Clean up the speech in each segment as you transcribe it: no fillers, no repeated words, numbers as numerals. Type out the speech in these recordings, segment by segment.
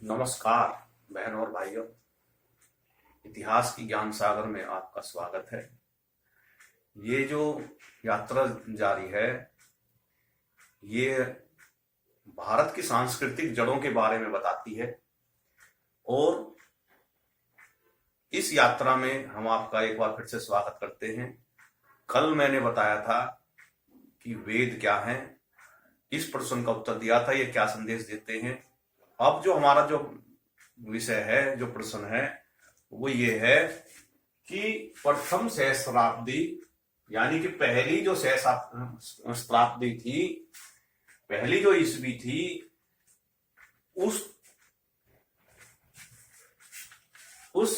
नमस्कार बहन और भाइयों, इतिहास की ज्ञान सागर में आपका स्वागत है। ये जो यात्रा जारी है, ये भारत की सांस्कृतिक जड़ों के बारे में बताती है और इस यात्रा में हम आपका एक बार फिर से स्वागत करते हैं। कल मैंने बताया था कि वेद क्या हैं, इस प्रश्न का उत्तर दिया था, ये क्या संदेश देते हैं। अब जो हमारा जो विषय है, जो प्रश्न है, वो ये है कि प्रथम सहस्त्राब्दी यानी कि पहली जो सहस्त्राब्दी थी, पहली जो ईस्वी थी, उस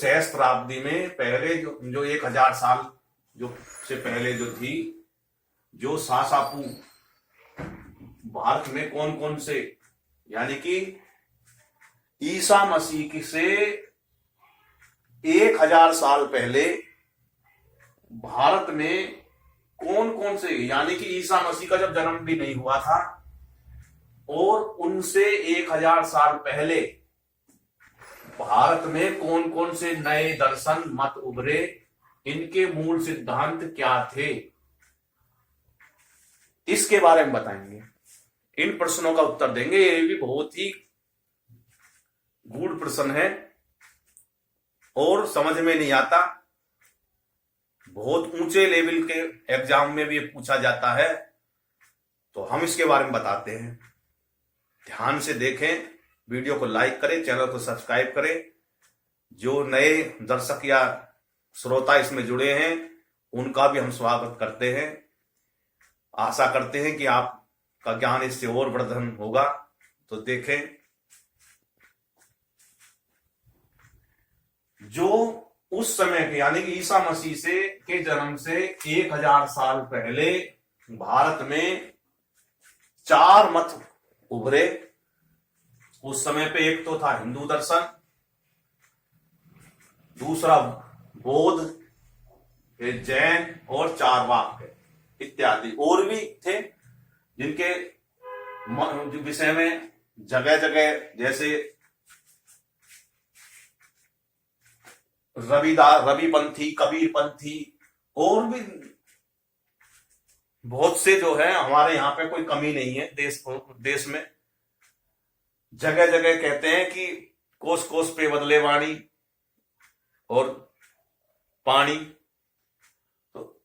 सहस्त्राब्दी में पहले जो 1000 साल जो से पहले जो थी, जो सासापू भारत में कौन कौन से, यानी कि ईसा मसीह की से 1000 साल पहले भारत में कौन कौन से, यानी कि ईसा मसीह का जब जन्म भी नहीं हुआ था, और उनसे 1000 साल पहले भारत में कौन कौन से नए दर्शन मत उभरे, इनके मूल सिद्धांत क्या थे, इसके बारे में बताएंगे। इन प्रश्नों का उत्तर देंगे। ये भी बहुत ही गूढ़ प्रश्न है और समझ में नहीं आता। बहुत ऊंचे लेवल के एग्जाम में भी पूछा जाता है, तो हम इसके बारे में बताते हैं। ध्यान से देखें, वीडियो को लाइक करें, चैनल को सब्सक्राइब करें। जो नए दर्शक या श्रोता इसमें जुड़े हैं, उनका भी हम स्वागत करते हैं। आशा करते हैं कि आपका ज्ञान इससे और वर्धन होगा। तो देखें, जो उस समय के यानी कि ईसा मसीह से के जन्म से 1000 साल पहले भारत में 4 मत उभरे। उस समय पे एक तो था हिंदू दर्शन, दूसरा बौद्ध, जैन और चारवाक इत्यादि और भी थे, जिनके विषय में जगह जगह जैसे रविपंथी, कबीरपंथी और भी बहुत से जो है, हमारे यहाँ पे कोई कमी नहीं है। देश में जगह जगह कहते हैं कि कोस कोस पे बदले वाणी और पानी। तो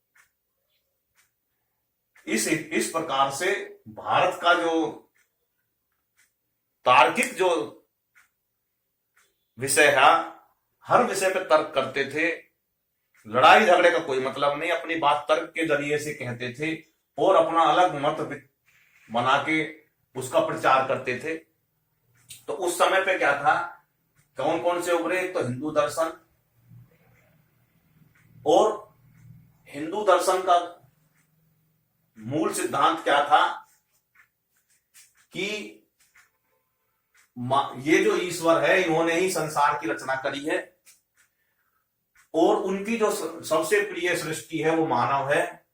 इस प्रकार से भारत का जो तार्किक जो विषय है, हर विषय पे तर्क करते थे। लड़ाई झगड़े का कोई मतलब नहीं, अपनी बात तर्क के जरिए से कहते थे और अपना अलग मत बना के उसका प्रचार करते थे। तो उस समय पे क्या था, कौन कौन से उभरे? तो हिंदू दर्शन, और हिंदू दर्शन का मूल सिद्धांत क्या था कि ये जो ईश्वर है, इन्होंने ही संसार की रचना करी है और उनकी जो सबसे प्रिय सृष्टि है वो मानव है।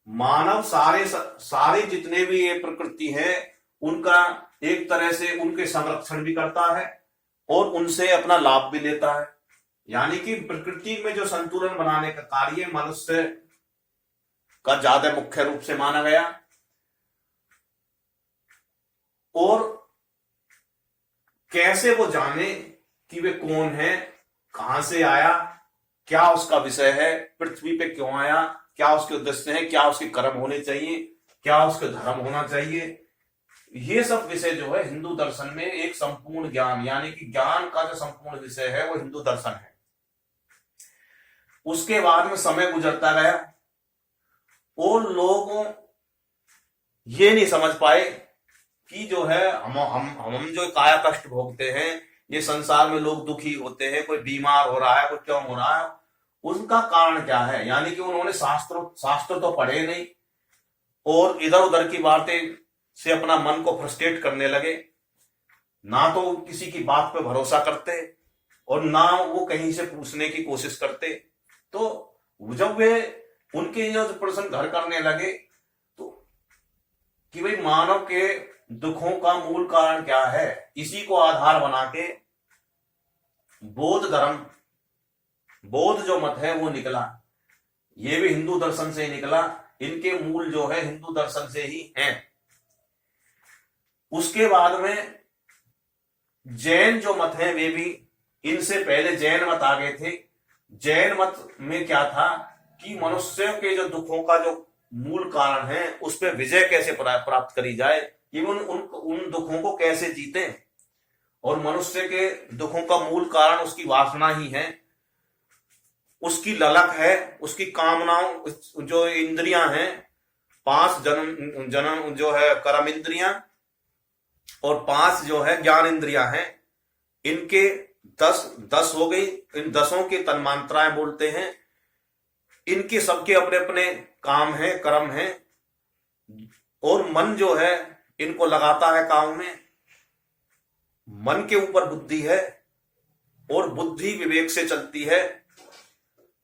मानव सारे जितने भी ये प्रकृति है, उनका एक तरह से उनके संरक्षण भी करता है और उनसे अपना लाभ भी लेता है। यानी कि प्रकृति में जो संतुलन बनाने का कार्य मनुष्य का ज्यादा मुख्य रूप से माना गया। और कैसे वो जाने कि वे कौन है, कहां से आया, क्या उसका विषय है, पृथ्वी पे क्यों आया, क्या उसके उद्देश्य है, क्या उसके कर्म होने चाहिए, क्या उसके धर्म होना चाहिए। ये सब विषय जो है हिंदू दर्शन में एक संपूर्ण ज्ञान, यानी कि ज्ञान का जो संपूर्ण विषय है वो हिंदू दर्शन है। उसके बाद में समय गुजरता गया और लोग ये नहीं समझ पाए कि जो है हम जो काया कष्ट भोगते हैं, ये संसार में लोग दुखी होते हैं, कोई बीमार हो रहा है, कोई क्यों हो रहा है, उसका कारण क्या है। यानी कि उन्होंने शास्त्र तो पढ़े नहीं और इधर उधर की बातें से अपना मन को फ्रस्ट्रेट करने लगे। ना तो किसी की बात पे भरोसा करते और ना वो कहीं से पूछने की कोशिश करते। तो जब वे उनके जो प्रश्न घर करने लगे, तो कि भाई मानव के दुखों का मूल कारण क्या है, इसी को आधार बना के बौद्ध धर्म, बौद्ध जो मत है वो निकला। ये भी हिंदू दर्शन से निकला, इनके मूल जो है हिंदू दर्शन से ही हैं। उसके बाद में जैन जो मत है वे भी, इनसे पहले जैन मत आ गए थे। जैन मत में क्या था कि मनुष्य के जो दुखों का जो मूल कारण है उस पर विजय कैसे प्राप्त करी जाए, इवन उन दुखों को कैसे जीते। और मनुष्य के दुखों का मूल कारण उसकी वासना ही है, उसकी ललक है, उसकी कामनाओं, जो इंद्रियां हैं, 5 जन्म जो है कर्म इंद्रियां और 5 जो है ज्ञान इंद्रियां हैं। इनके 10 हो गई, इन 10 के तन्मात्राएं बोलते हैं। इनके सबके अपने अपने काम है, कर्म है, और मन जो है इनको लगाता है काम में। मन के ऊपर बुद्धि है और बुद्धि विवेक से चलती है।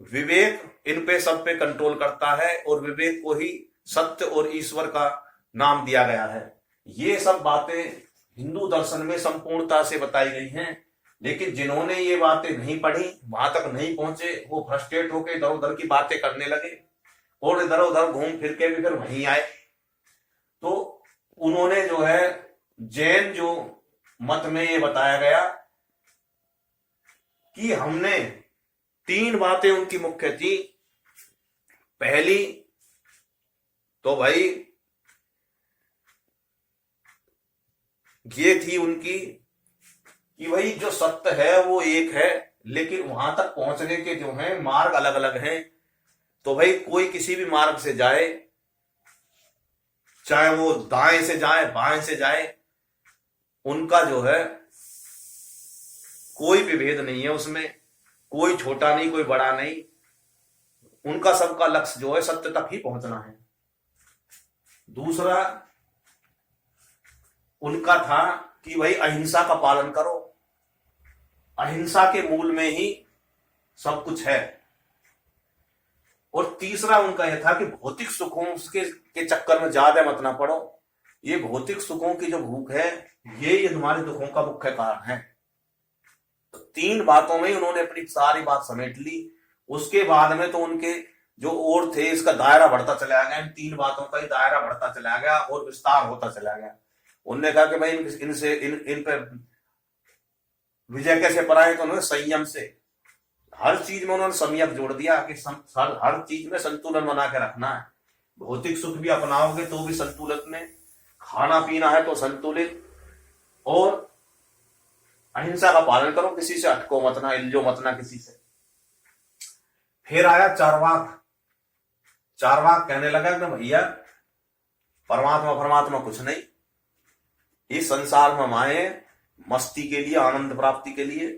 विवेक इन पे सब पे कंट्रोल करता है और विवेक को ही सत्य और ईश्वर का नाम दिया गया है। ये सब बातें हिंदू दर्शन में संपूर्णता से बताई गई हैं, लेकिन जिन्होंने ये बातें नहीं पढ़ी, वहां तक नहीं पहुंचे, वो फ्रस्ट्रेट होकर इधर उधर की बातें करने लगे और इधर उधर घूम फिर के भी फिर वहीं आए। तो उन्होंने जो है जैन जो मत में ये बताया गया कि हमने 3 बातें उनकी मुख्य थी। पहली तो भाई ये थी उनकी कि भाई जो सत्य है वो एक है, लेकिन वहां तक पहुंचने के जो हैं मार्ग अलग अलग हैं। तो भाई कोई किसी भी मार्ग से जाए, चाहे वो दाएं से जाए बाएं से जाए, उनका जो है कोई भी भेद नहीं है उसमें, कोई छोटा नहीं कोई बड़ा नहीं, उनका सबका लक्ष्य जो है सत्य तक ही पहुंचना है। दूसरा उनका था कि भाई अहिंसा का पालन करो, अहिंसा के मूल में ही सब कुछ है। और तीसरा उनका यह था कि भौतिक सुखों के चक्कर में ज्यादा मत ना पड़ो, ये भौतिक सुखों की जो भूख है ये तुम्हारे दुखों का मुख्य कारण है। तो 3 बातों में उन्होंने अपनी सारी बात समेट ली। उसके बाद में तो उनके जो और थे इसका दायरा बढ़ता चला गया, इन 3 बातों का ही दायरा बढ़ता चला गया और विस्तार होता चला गया। उन्होंने कहा कि भाई इनसे इन पे विजय कैसे पाए, तो उन्होंने संयम से, हर चीज में उन्होंने संयम जोड़ दिया कि हर चीज में संतुलन बना के रखना है। भौतिक सुख भी अपनाओगे तो भी संतुलित में, खाना पीना है तो संतुलित, और अहिंसा का पालन करो, किसी से अटको मत ना, इल्जो मत ना किसी से। फिर आया चारवाक। चारवाक कहने लगा कि भैया परमात्मा कुछ नहीं, इस संसार में हम आए मस्ती के लिए, आनंद प्राप्ति के लिए,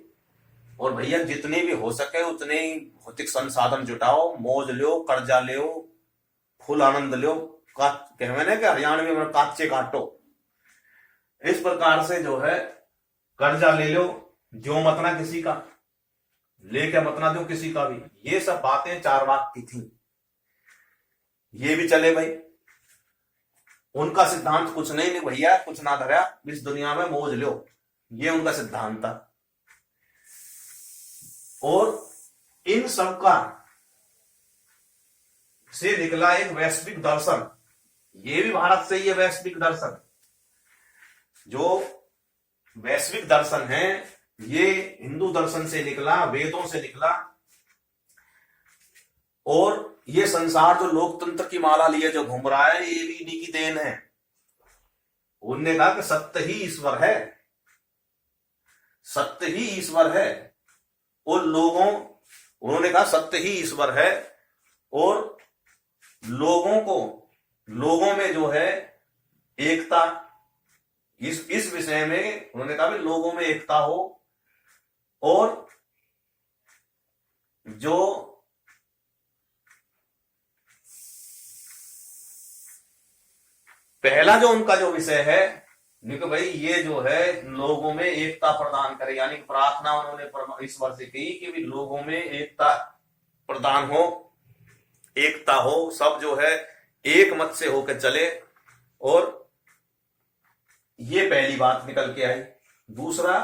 और भैया जितने भी हो सके उतने ही भौतिक संसाधन जुटाओ, मौज लो, कर्जा लो, फुल आनंद लो, कहवे ना कि हरियाणवी में काचे काटो, इस प्रकार से जो है कर्जा ले लो, जो मत ना किसी का, लेके मत ना दो किसी का भी। ये सब बातें चारवाक की थी, ये भी चले भाई। उनका सिद्धांत कुछ नहीं भैया, कुछ ना धरा, इस दुनिया में मौज लो, ये उनका सिद्धांत था। और इन सब का से निकला एक वैश्विक दर्शन, ये भी भारत से ही है वैश्विक दर्शन। जो वैश्विक दर्शन है ये हिंदू दर्शन से निकला, वेदों से निकला, और ये संसार जो लोकतंत्र की माला लिए जो घूम रहा है ये भी इन्हीं की देन है। उनने कहा कि सत्य ही ईश्वर है, सत्य ही ईश्वर है, और उन्होंने कहा सत्य ही ईश्वर है, और लोगों में जो है एकता, इस विषय में उन्होंने कहा भी लोगों में एकता हो, और जो पहला जो उनका जो विषय है कि भाई ये जो है लोगों में एकता प्रदान करे, यानी प्रार्थना उन्होंने ईश्वर से की कि भी लोगों में एकता प्रदान हो, एकता हो, सब जो है एक मत से होकर चले, और ये पहली बात निकल के आई। दूसरा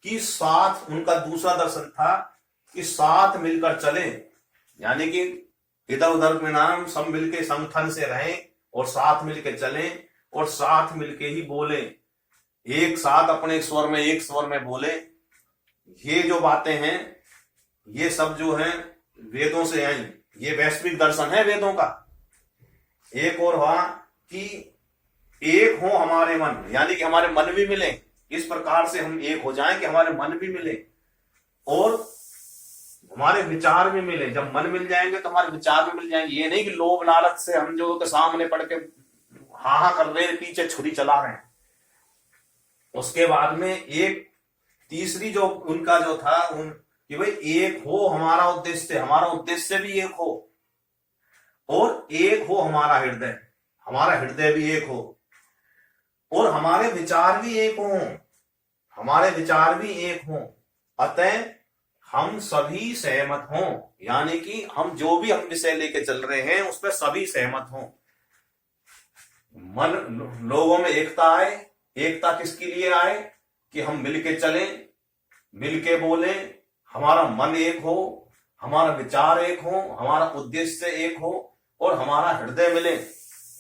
कि साथ, उनका दूसरा दर्शन था कि साथ मिलकर चले, यानी कि इधर उधर में नाम, सब मिलके संगठन से रहें और साथ मिलके चलें और साथ मिलके ही बोले, एक साथ अपने स्वर में, एक स्वर में बोले। ये जो बातें हैं ये सब जो है वेदों से आई, ये वैश्विक दर्शन है वेदों का। एक और हुआ कि एक हो हमारे मन, यानी कि हमारे मन भी मिले, इस प्रकार से हम एक हो जाएं कि हमारे मन भी मिले और हमारे विचार भी मिले। जब मन मिल जाएंगे तो हमारे विचार भी मिल जाएंगे। ये नहीं कि लोभ लालच से हम जो सामने पढ़ के हाँ कर रहे हैं, पीछे छुरी चला रहे हैं। उसके बाद में एक तीसरी जो उनका जो था कि भाई एक हो हमारा उद्देश्य, हमारा उद्देश्य भी एक हो और एक हो हमारा हृदय भी एक हो और हमारे विचार भी एक हो, हमारे विचार भी एक हो, अतः हम सभी सहमत हों, यानी कि हम जो भी हम विषय लेके चल रहे हैं उस पर सभी सहमत हों। मन, लोगों में एकता आए। एकता किसके लिए आए कि हम मिलके चलें, मिलके बोलें, हमारा मन एक हो, हमारा विचार एक हो, हमारा उद्देश्य एक हो और हमारा हृदय मिले,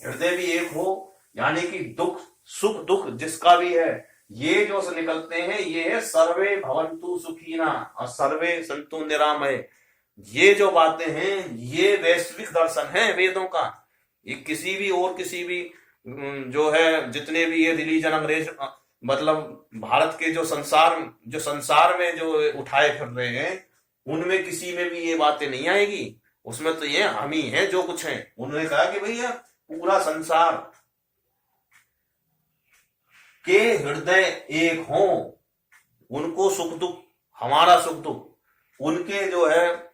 हृदय भी एक हो, यानी कि दुख सुख दुख जिसका भी है, ये जो से निकलते हैं ये है सर्वे भवन्तु सुखीना और सर्वे सन्तु निरामय। ये जो बातें हैं ये वैश्विक दर्शन है वेदों का। ये किसी भी जो है, जितने भी ये रिलीजन अंग्रेज, मतलब भारत के जो संसार में जो उठाए फिर रहे हैं, उनमें किसी में भी ये बातें नहीं आएगी। उसमें तो ये हम ही हैं जो कुछ हैं। उन्होंने कहा कि भैया पूरा संसार के हृदय एक हो, उनको सुख दुख, हमारा सुख दुख, उनके जो है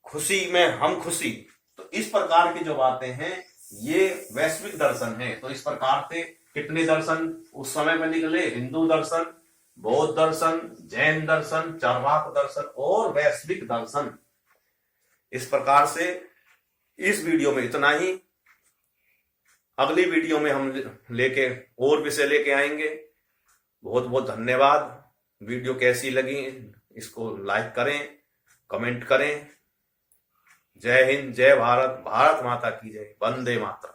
खुशी में हम खुशी। तो इस प्रकार की जो बातें हैं ये वैश्विक दर्शन है। तो इस प्रकार से कितने दर्शन उस समय में निकले? हिंदू दर्शन, बौद्ध दर्शन, जैन दर्शन, चार्वाक दर्शन और वैश्विक दर्शन। इस प्रकार से इस वीडियो में इतना ही। अगली वीडियो में हम लेके और विषय लेके आएंगे। बहुत बहुत धन्यवाद। वीडियो कैसी लगी इसको लाइक करें, कमेंट करें। जय हिंद, जय भारत, भारत माता की जय, वंदे मातरम।